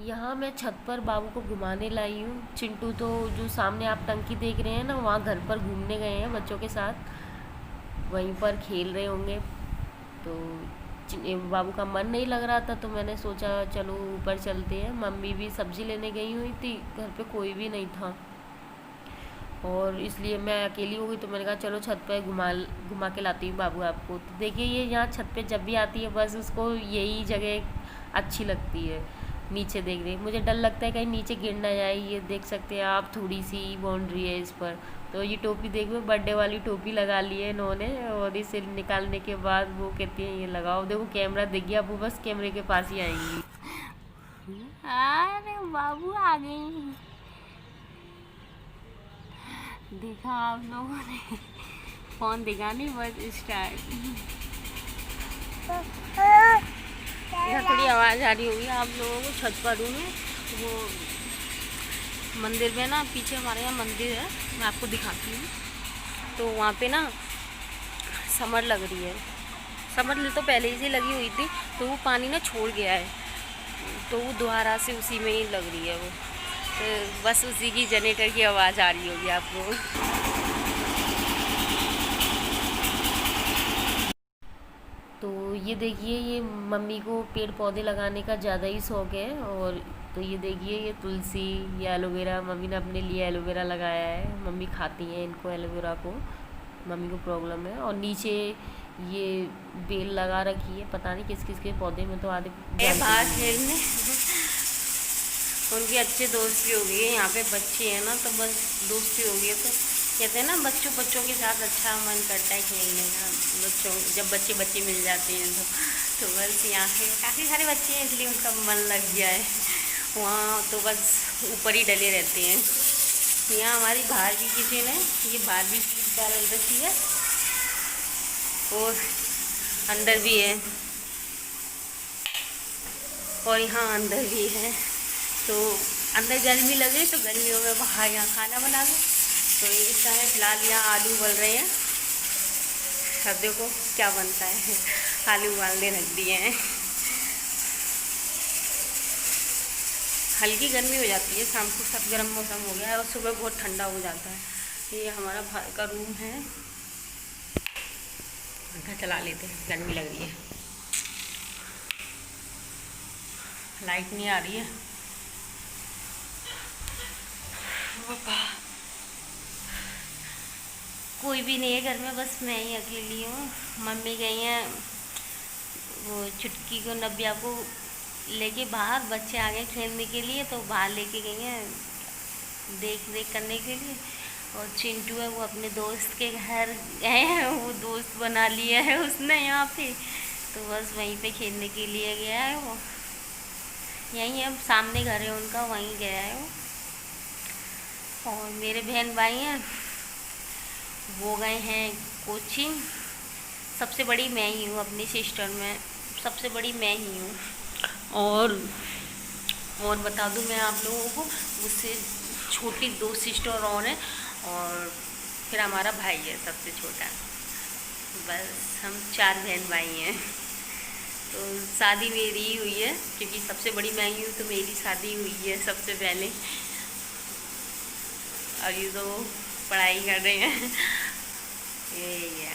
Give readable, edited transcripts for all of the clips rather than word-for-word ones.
यहाँ मैं छत पर बाबू को घुमाने लाई हूँ। चिंटू तो जो सामने आप टंकी देख रहे हैं ना, वहाँ घर पर घूमने गए हैं बच्चों के साथ, वहीं पर खेल रहे होंगे। तो बाबू का मन नहीं लग रहा था, तो मैंने सोचा चलो ऊपर चलते हैं। मम्मी भी सब्जी लेने गई हुई थी, घर पे कोई भी नहीं था और इसलिए मैं अकेली हो गई। तो मैंने कहा चलो छत पर घुमा के लाती हूँ बाबू आपको। तो देखिए ये यहाँ छत पे जब भी आती है बस उसको यही जगह अच्छी लगती है। नीचे देख रही, मुझे डर लगता है कहीं नीचे गिर ना जाए। ये देख सकते हैं आप, थोड़ी सी बाउंड्री है इस पर। तो ये टोपी देखो, बर्थडे वाली टोपी लगा ली है इन्होंने, और इसे निकालने के बाद वो कहती है ये लगाओ। देखो कैमरा दिख गया, वो बस कैमरे के पास ही आएंगी। अरे बाबू आ गई, देखा आप लोगों ने, फोन दिखा नहीं बस स्टार्ट। इधर थोड़ी आवाज़ आ रही होगी आप लोगों को, छत पर हूँ मैं। वो मंदिर में ना, पीछे हमारे यहाँ मंदिर है, मैं आपको दिखाती हूँ। तो वहाँ पे ना समर लग रही है। समर तो पहले ही से लगी हुई थी, तो वो पानी ना छोड़ गया है, तो वो दोबारा से उसी में ही लग रही है वो। तो बस उसी की जनरेटर की आवाज़ आ रही होगी आपको। तो ये देखिए, ये मम्मी को पेड़ पौधे लगाने का ज़्यादा ही शौक़ है। और तो ये देखिए, ये तुलसी, ये एलोवेरा, मम्मी ने अपने लिए एलोवेरा लगाया है। मम्मी खाती हैं इनको, एलोवेरा को, मम्मी को प्रॉब्लम है। और नीचे ये बेल लगा रखी है, पता नहीं किस किस के पौधे में, तो आधे बाहर खेलने उनकी अच्छी दोस्ती हो गई है। यहाँ पे बच्चे हैं ना, तो बस दोस्ती हो गई है। तो कहते हैं ना, बच्चों के साथ अच्छा मन करता है खेलने का। जब बच्चे मिल जाते हैं तो बस यहाँ पे काफ़ी सारे बच्चे हैं, इसलिए उनका मन लग गया है वहाँ। तो बस ऊपर ही डले रहते हैं। यहाँ हमारी बाहर की किचन है, ये बाहर भी सीट डाल रखी है और अंदर भी है, और यहाँ अंदर भी है। तो अंदर गर्मी लगे तो गर्मियों में बाहर यहाँ खाना बना लो। तो इस समय फिलहाल यहाँ आलू उबल रहे हैं। अब देखो क्या बनता है, आलू उबालने रख दिए हैं। हल्की गर्मी हो जाती है, शाम को सब गर्म मौसम हो गया है और सुबह बहुत ठंडा हो जाता है। ये हमारा बाहर का रूम है, पंखा चला लेते हैं, गर्मी लग रही है। लाइट नहीं आ रही है। कोई भी नहीं है घर में, बस मैं ही अकेली हूँ। मम्मी गई हैं वो चुटकी को, नब्या को लेके बाहर, बच्चे आ गए खेलने के लिए तो बाहर लेके गई हैं देख करने के लिए। और चिंटू है वो अपने दोस्त के घर गए हैं, वो दोस्त बना लिया है उसने यहाँ पे, तो बस वहीं पे खेलने के लिए गया है वो। यहीं है, सामने घर है उनका, वहीं गया है वो। और मेरे बहन भाई हैं, वो गए हैं कोचिंग। सबसे बड़ी मैं ही हूँ अपनी सिस्टर में, सबसे बड़ी मैं ही हूँ। और बता दूँ मैं आप लोगों को, मुझसे छोटी 2 सिस्टर और हैं, और फिर हमारा भाई है सबसे छोटा। बस हम 4 बहन भाई हैं। तो शादी मेरी ही हुई है, क्योंकि सबसे बड़ी मैं ही हूँ, तो मेरी शादी हुई है सबसे पहले। और ये तो पढ़ाई कर रहे हैं। यही है,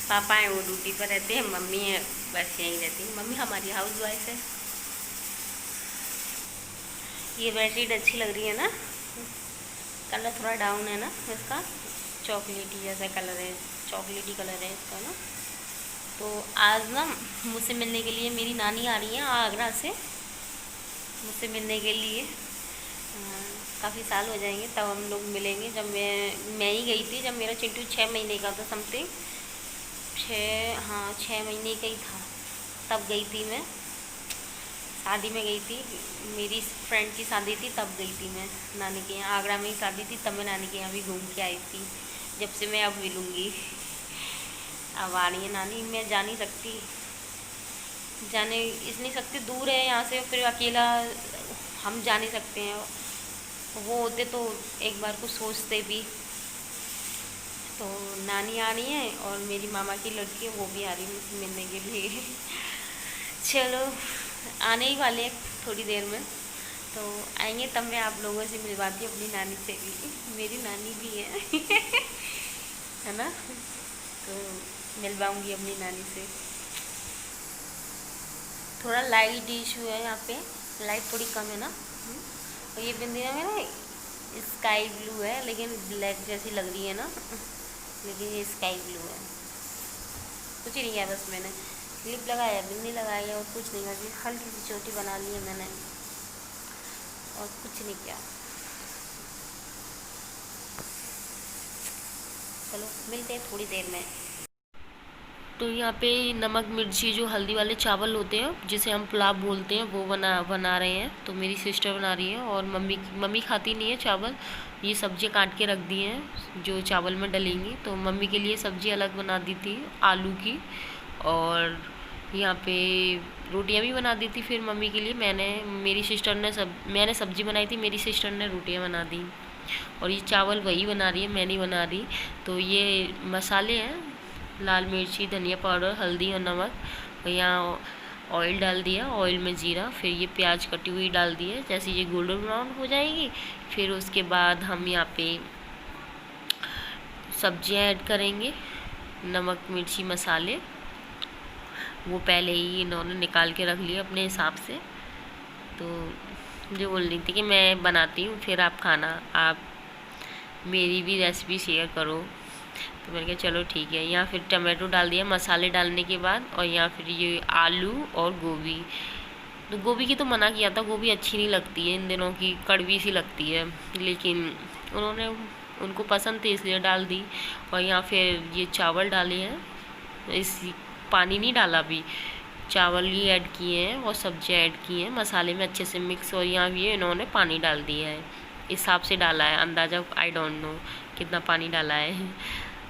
पापा हैं वो ड्यूटी पर रहते हैं, मम्मी है बस यहीं रहती है। मम्मी हमारी हाउस वाइफ है। ये बेडशीट अच्छी लग रही है ना, कलर थोड़ा डाउन है ना इसका, चॉकलेटी जैसा कलर है, चॉकलेटी कलर है इसका ना। तो आज ना मुझसे मिलने के लिए मेरी नानी आ रही है आगरा से, मुझसे मिलने के लिए। काफ़ी साल हो जाएंगे तब हम लोग मिलेंगे। जब मैं ही गई थी, जब मेरा चिंटू 6 महीने का था, समथिंग 6 महीने का ही था, तब गई थी मैं। शादी में गई थी, मेरी फ्रेंड की शादी थी, तब गई थी मैं नानी के यहाँ। आगरा में ही शादी थी, तब मैं नानी के यहाँ भी घूम के आई थी। जब से मैं अब मिलूँगी, अब आ रही है नानी। मैं जा नहीं सकती, जाने इस नहीं सकती, दूर है यहाँ से, फिर अकेला हम जा नहीं सकते हैं। वो होते तो एक बार को सोचते भी। तो नानी आ रही है और मेरी मामा की लड़की है, वो भी आ रही है मुझसे मिलने के लिए। चलो आने ही वाले थोड़ी देर में, तो आएंगे तब मैं आप लोगों से मिलवाती हूँ अपनी नानी से भी, मेरी नानी भी है है ना, तो मिलवाऊंगी अपनी नानी से। थोड़ा लाइट इशू है यहाँ पे, लाइट थोड़ी कम है ना। और ये बिंदिया में ना स्काई ब्लू है, लेकिन ब्लैक जैसी लग रही है ना, लेकिन ये स्काई ब्लू है। कुछ ही नहीं किया, बस मैंने क्लिप लगाया, बिंदी लगाई है और कुछ नहीं, अभी हल्की सी चोटी बना ली है मैंने और कुछ नहीं किया। चलो मिलते हैं थोड़ी देर में। तो यहाँ पे नमक मिर्ची जो हल्दी वाले चावल होते हैं जिसे हम पुलाव बोलते हैं वो बना रहे हैं। तो मेरी सिस्टर बना रही है और मम्मी खाती नहीं है चावल। ये सब्जियाँ काट के रख दी हैं जो चावल में डलेंगी। तो मम्मी के लिए सब्जी अलग बना दी थी आलू की, और यहाँ पे रोटियाँ भी बना दी थी फिर मम्मी के लिए। मैंने सब्जी बनाई थी, मेरी सिस्टर ने रोटियाँ बना दी। और ये चावल वही बना रही है, मैं नहीं बना रही। तो ये मसाले हैं, लाल मिर्ची, धनिया पाउडर, हल्दी और नमक। और यहाँ ऑयल डाल दिया, ऑयल में जीरा, फिर ये प्याज कटी हुई डाल दी है। जैसे ये गोल्डन ब्राउन हो जाएगी फिर उसके बाद हम यहाँ पे सब्जियाँ ऐड करेंगे, नमक मिर्ची मसाले वो पहले ही इन्होंने निकाल के रख लिए अपने हिसाब से। तो मुझे बोल रही थी कि मैं बनाती हूँ फिर आप खाना, आप मेरी भी रेसिपी शेयर करो। तो मैंने कहा चलो ठीक है। यहाँ फिर टमाटो डाल दिया मसाले डालने के बाद, और यहाँ फिर ये आलू और गोभी। तो गोभी की तो मना किया था, गोभी अच्छी नहीं लगती है इन दिनों की, कड़वी सी लगती है, लेकिन उनको पसंद थी इसलिए डाल दी। और यहाँ फिर ये चावल डाले हैं, इस पानी नहीं डाला अभी, चावल ही ऐड किए हैं और सब्जियाँ ऐड की हैं मसाले में अच्छे से मिक्स। और यहाँ ये इन्होंने पानी डाल दिया है, हिसाब से डाला है, अंदाज़ा आई डोंट नो कितना पानी डाला है,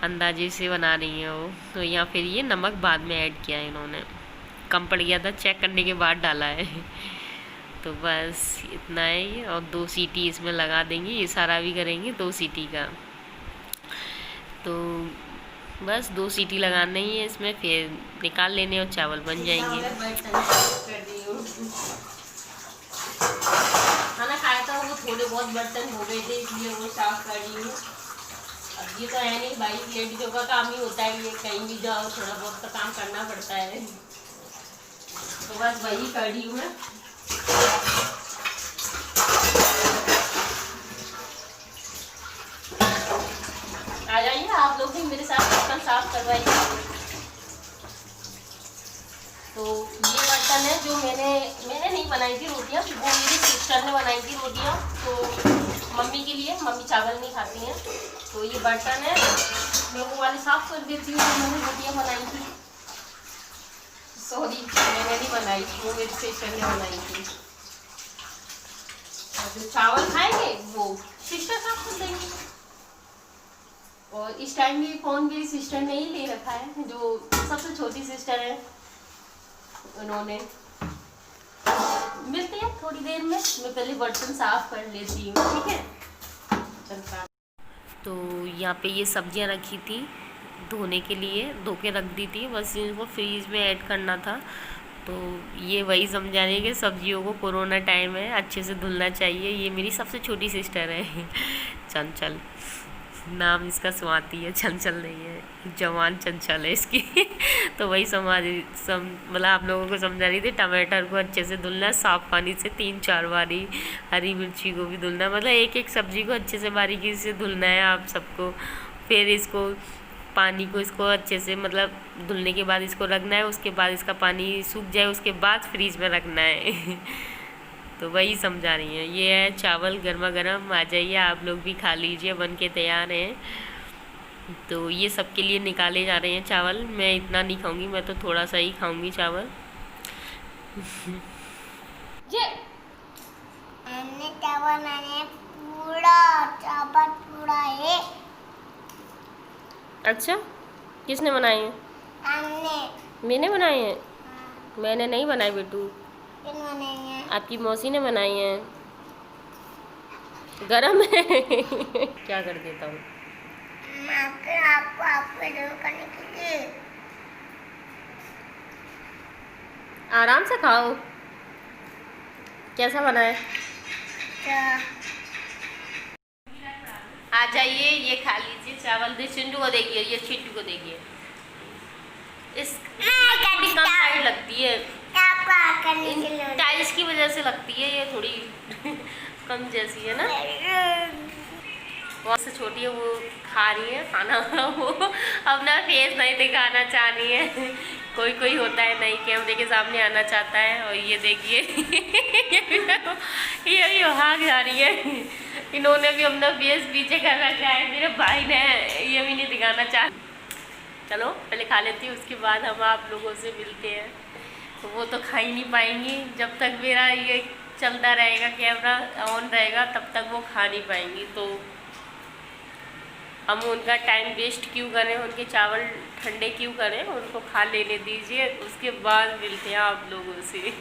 अंदाजे से बना रही है वो। तो यहाँ फिर ये नमक बाद में ऐड किया है इन्होंने, कम पड़ गया था, चेक करने के बाद डाला है। तो बस इतना है ये, और 2 सीटी इसमें लगा देंगे, ये सारा भी करेंगे 2 सीटी का। तो बस 2 सीटी लगाना ही है इसमें, फिर निकाल लेने और चावल बन जाएंगे। खाना खाया था वो, थोड़े बहुत बर्तन हो गए थे इसलिए वो साफ कर रही हूँ। अब ये तो है नहीं भाई, लेडीजों का काम ही होता है, ये कहीं भी जाओ थोड़ा बहुत तो काम करना पड़ता है। तो बस वही कर रही हूँ मैं। आ जाइए आप लोग भी मेरे साथ बर्तन साफ करवाइए। तो ये बर्तन है जो मैंने नहीं बनाई थी रोटियाँ, वो मेरी सिस्टर ने बनाई थी रोटियाँ। तो मम्मी के लिए, मम्मी चावल नहीं खाती हैं, तो ये बर्तन है मैं वो वाली साफ कर देती हूँ। मैंने रोटियाँ बनाई थी, सॉरी मैंने नहीं बनाई, वो मेरी सिस्टर ने बनाई थी। और जो चावल खाएंगे वो सिस्टर साफ कर देंगी। और इस टाइम भी फ़ोन मेरी सिस्टर ने ही ले रखा है, जो सबसे छोटी सिस्टर है उन्होंने। मिलते हैं थोड़ी देर में, मैं पहले बर्तन साफ कर लेती हूँ, ठीक है। चलता। तो यहाँ पे ये सब्जियाँ रखी थी धोने के लिए, धो के रख दी थी, बस इनको फ्रीज में ऐड करना था। तो ये वही समझा रही है कि सब्जियों को कोरोना टाइम है अच्छे से धुलना चाहिए। ये मेरी सबसे छोटी सिस्टर है चंचल, नाम इसका स्वाति है, चंचल नहीं है, जवान चंचल है इसकी। तो वही मतलब आप लोगों को समझा रही थी, टमाटर को अच्छे से धुलना है साफ़ पानी से 3-4 बारी, हरी मिर्ची को भी धुलना है, मतलब एक एक सब्जी को अच्छे से बारीकी से धुलना है आप सबको। फिर इसको पानी को इसको अच्छे से मतलब धुलने के बाद इसको रखना है, उसके बाद इसका पानी सूख जाए उसके बाद फ्रीज में रखना है। तो वही समझा रही हैं। ये है चावल गर्मा गर्म, आ जाइए आप लोग भी खा लीजिए, बन के तैयार हैं। तो ये सबके लिए निकाले जा रहे हैं चावल, मैं इतना नहीं खाऊंगी, मैं तो थोड़ा सा ही खाऊंगी चावल। ये हमने चावल मैंने पूरा चावल पूरा है। अच्छा, किसने बनाए हैं? मैंने बनाए हैं? हाँ। मैंने नहीं बनाए बेटू, किन बनाई है? आपकी मौसी ने बनाई हैं। गरम है। क्या कर देता हूँ आपको जरूर करने के लिए। आराम से खाओ। कैसा बना है? अच्छा आ जाइए, ये खा लीजिए चावल। दे चिंटू को देखिए, ये चिंटू को देखिए, इस थोड़ी कम हाइट लगती है, इन टाइल्स की वजह से लगती है ये थोड़ी कम जैसी है ना। बहुत से छोटी है, वो खा रही है खाना वो अपना फेस नहीं दिखाना चाह रही है। कोई कोई होता है नहीं कैमरे के सामने आना चाहता है। और ये देखिए ये भी भाग जा रही है। इन्होंने भी अपना फेस पीछे कर रखा है, मेरे भाई ने ये भी नहीं दिखाना चाह। चलो पहले खा लेती हूँ, उसके बाद हम आप लोगों से मिलते हैं। तो वो तो खा ही नहीं पाएंगी, जब तक मेरा ये चलता रहेगा, कैमरा ऑन रहेगा, तब तक वो खा नहीं पाएंगी। तो हम उनका टाइम वेस्ट क्यों करें, उनके चावल ठंडे क्यों करें, उनको खा लेने दीजिए, उसके बाद मिलते हैं आप लोगों से।